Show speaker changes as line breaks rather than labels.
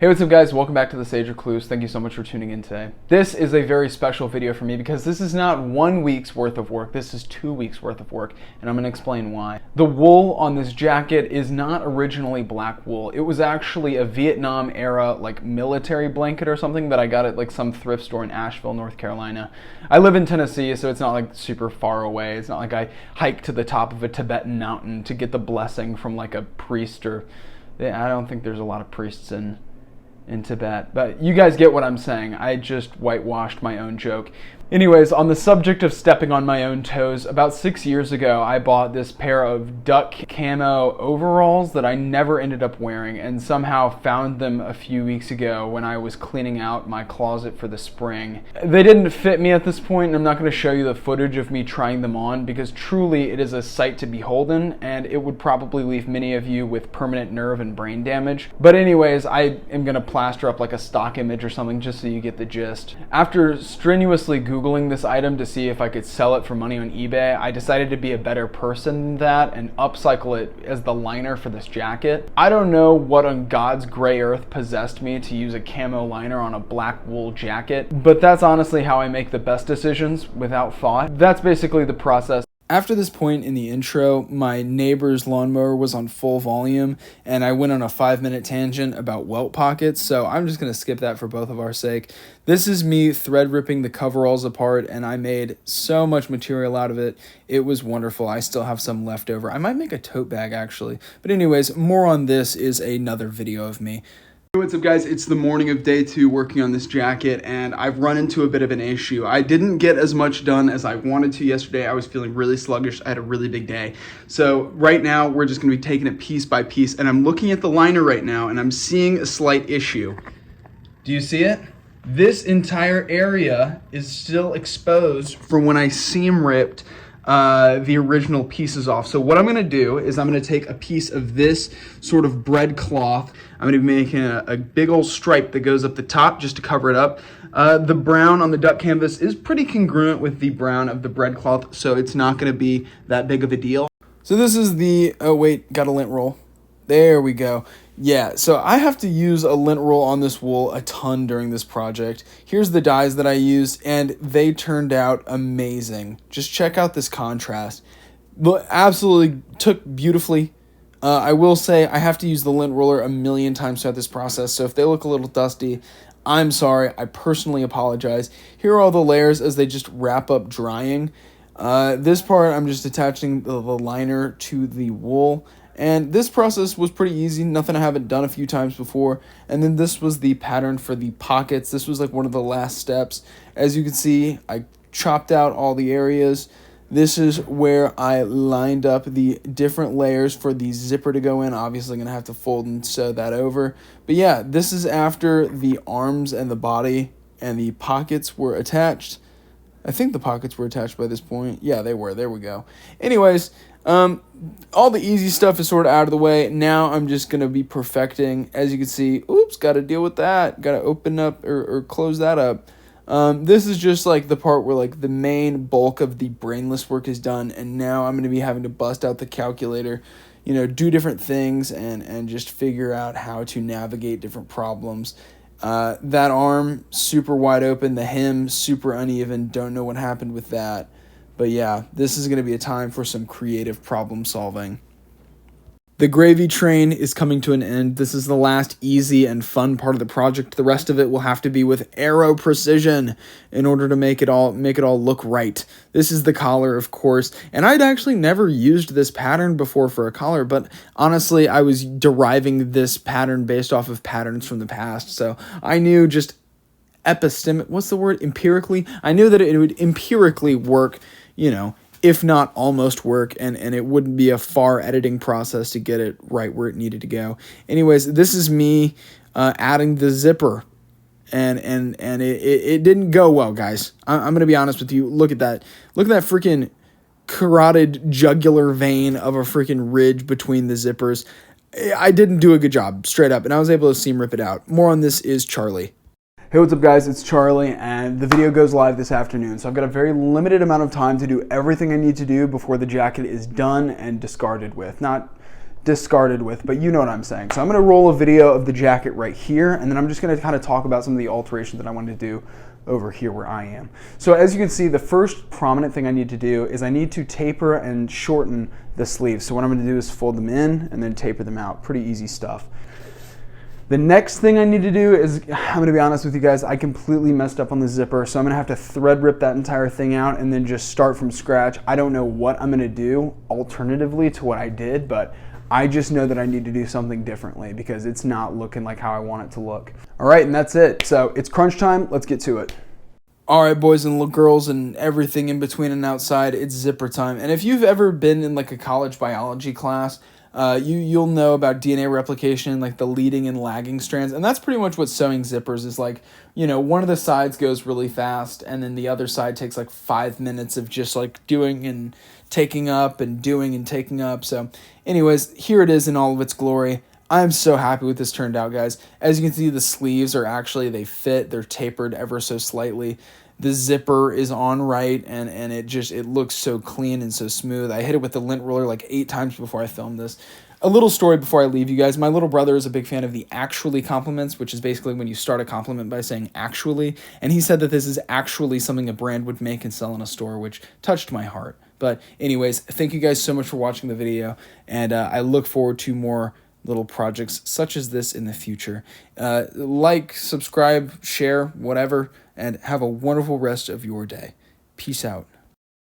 Hey, what's up guys? Welcome back to the Sage Recluse. Thank you so much for tuning in today. This is a very special video for me because this is not 1 week's worth of work, this is 2 weeks worth of work, and I'm going to explain why. The wool on this jacket is not originally black wool. It was actually a Vietnam era like military blanket or something that I got at like some thrift store in Asheville, North Carolina. I live in Tennessee, so it's not like super far away. It's not like I hiked to the top of a Tibetan mountain to get the blessing from like a priest or... I don't think there's a lot of priests in Tibet, but you guys get what I'm saying. I just whitewashed my own joke. Anyways, on the subject of stepping on my own toes, about 6 years ago, I bought this pair of duck camo overalls that I never ended up wearing and somehow found them a few weeks ago when I was cleaning out my closet for the spring. They didn't fit me at this point, and I'm not going to show you the footage of me trying them on because truly it is a sight to beholden and it would probably leave many of you with permanent nerve and brain damage. But anyways, I am going to plaster up like a stock image or something just so you get the gist. After strenuously Googling this item to see if I could sell it for money on eBay, I decided to be a better person than that and upcycle it as the liner for this jacket. I don't know what on God's gray earth possessed me to use a camo liner on a black wool jacket, but that's honestly how I make the best decisions without thought. That's basically the process. After this point in the intro, my neighbor's lawnmower was on full volume and I went on a 5-minute tangent about welt pockets, so I'm just going to skip that for both of our sake. This is me thread ripping the coveralls apart and I made so much material out of it. It was wonderful. I still have some left over. I might make a tote bag actually. But anyways, more on this is another video of me. Hey, what's up guys? It's the morning of day 2 working on this jacket and I've run into a bit of an issue. I didn't get as much done as I wanted to yesterday. I was feeling really sluggish. I had a really big day. So right now we're just going to be taking it piece by piece and I'm looking at the liner right now and I'm seeing a slight issue. Do you see it? This entire area is still exposed from when I seam ripped the original pieces off. So what I'm going to do is I'm going to take a piece of this sort of bread cloth. I'm going to be making a big old stripe that goes up the top just to cover it up. The brown on the duck canvas is pretty congruent with the brown of the bread cloth, so it's not going to be that big of a deal. So this is the, oh wait, got a lint roll. There we go. Yeah, so I have to use a lint roll on this wool a ton during this project. Here's the dyes that I used, and they turned out amazing. Just check out this contrast. But absolutely took beautifully. I will say I have to use the lint roller a million times throughout this process, so if they look a little dusty, I'm sorry. I personally apologize. Here are all the layers as they just wrap up drying. This part, I'm just attaching the liner to the wool. And this process was pretty easy, nothing I haven't done a few times before. And then this was the pattern for the pockets. This was like one of the last steps. As you can see, I chopped out all the areas. This is where I lined up the different layers for the zipper to go in. Obviously, I'm going to have to fold and sew that over. But yeah, this is after the arms and the body and the pockets were attached. I think the pockets were attached by this point. Yeah, they were. There we go. Anyways, all the easy stuff is sort of out of the way. Now I'm just going to be perfecting. As you can see, oops, got to deal with that. Got to open up or close that up. This is just like the part where like the main bulk of the brainless work is done. And now I'm going to be having to bust out the calculator, you know, do different things and just figure out how to navigate different problems. That arm, super wide open. The hem, super uneven. Don't know what happened with that. But yeah, this is going to be a time for some creative problem solving. The gravy train is coming to an end. This is the last easy and fun part of the project. The rest of it will have to be with arrow precision in order to make it all look right. This is the collar, of course, and I'd actually never used this pattern before for a collar, but honestly, I was deriving this pattern based off of patterns from the past, so I knew just empirically, I knew that it would empirically work, you know, if not almost work, and it wouldn't be a far editing process to get it right where it needed to go. Anyways, this is me adding the zipper, and it didn't go well, guys. I'm gonna be honest with you. Look at that. Look at that freaking carotid jugular vein of a freaking ridge between the zippers. I didn't do a good job, straight up, and I was able to seam rip it out. More on this is Charlie. Hey, what's up guys, it's Charlie, and the video goes live this afternoon, so I've got a very limited amount of time to do everything I need to do before the jacket is done and discarded with. Not discarded with, but you know what I'm saying. So I'm going to roll a video of the jacket right here, and then I'm just going to kind of talk about some of the alterations that I wanted to do over here where I am. So as you can see, the first prominent thing I need to do is I need to taper and shorten the sleeves. So what I'm going to do is fold them in and then taper them out. Pretty easy stuff. The next thing I need to do is, I'm going to be honest with you guys, I completely messed up on the zipper, so I'm going to have to thread rip that entire thing out and then just start from scratch. I don't know what I'm going to do alternatively to what I did, but I just know that I need to do something differently because it's not looking like how I want it to look. All right, and that's it. So it's crunch time. Let's get to it. All right, boys and little girls and everything in between and outside, it's zipper time. And if you've ever been in like a college biology class, you'll know about DNA replication, like the leading and lagging strands, and that's pretty much what sewing zippers is like. You know, one of the sides goes really fast, and then the other side takes like 5 minutes of just like doing and taking up and doing and taking up. So anyways, here it is in all of its glory. I'm so happy with this turned out, guys. As you can see, the sleeves are actually, they fit, they're tapered ever so slightly. The zipper is on right, and it looks so clean and so smooth. I hit it with the lint roller like 8 times before I filmed this. A little story before I leave you guys. My little brother is a big fan of the actually compliments, which is basically when you start a compliment by saying actually. And he said that this is actually something a brand would make and sell in a store, which touched my heart. But anyways, thank you guys so much for watching the video, and I look forward to more little projects such as this in the future. Like, subscribe, share, whatever, and have a wonderful rest of your day. Peace out.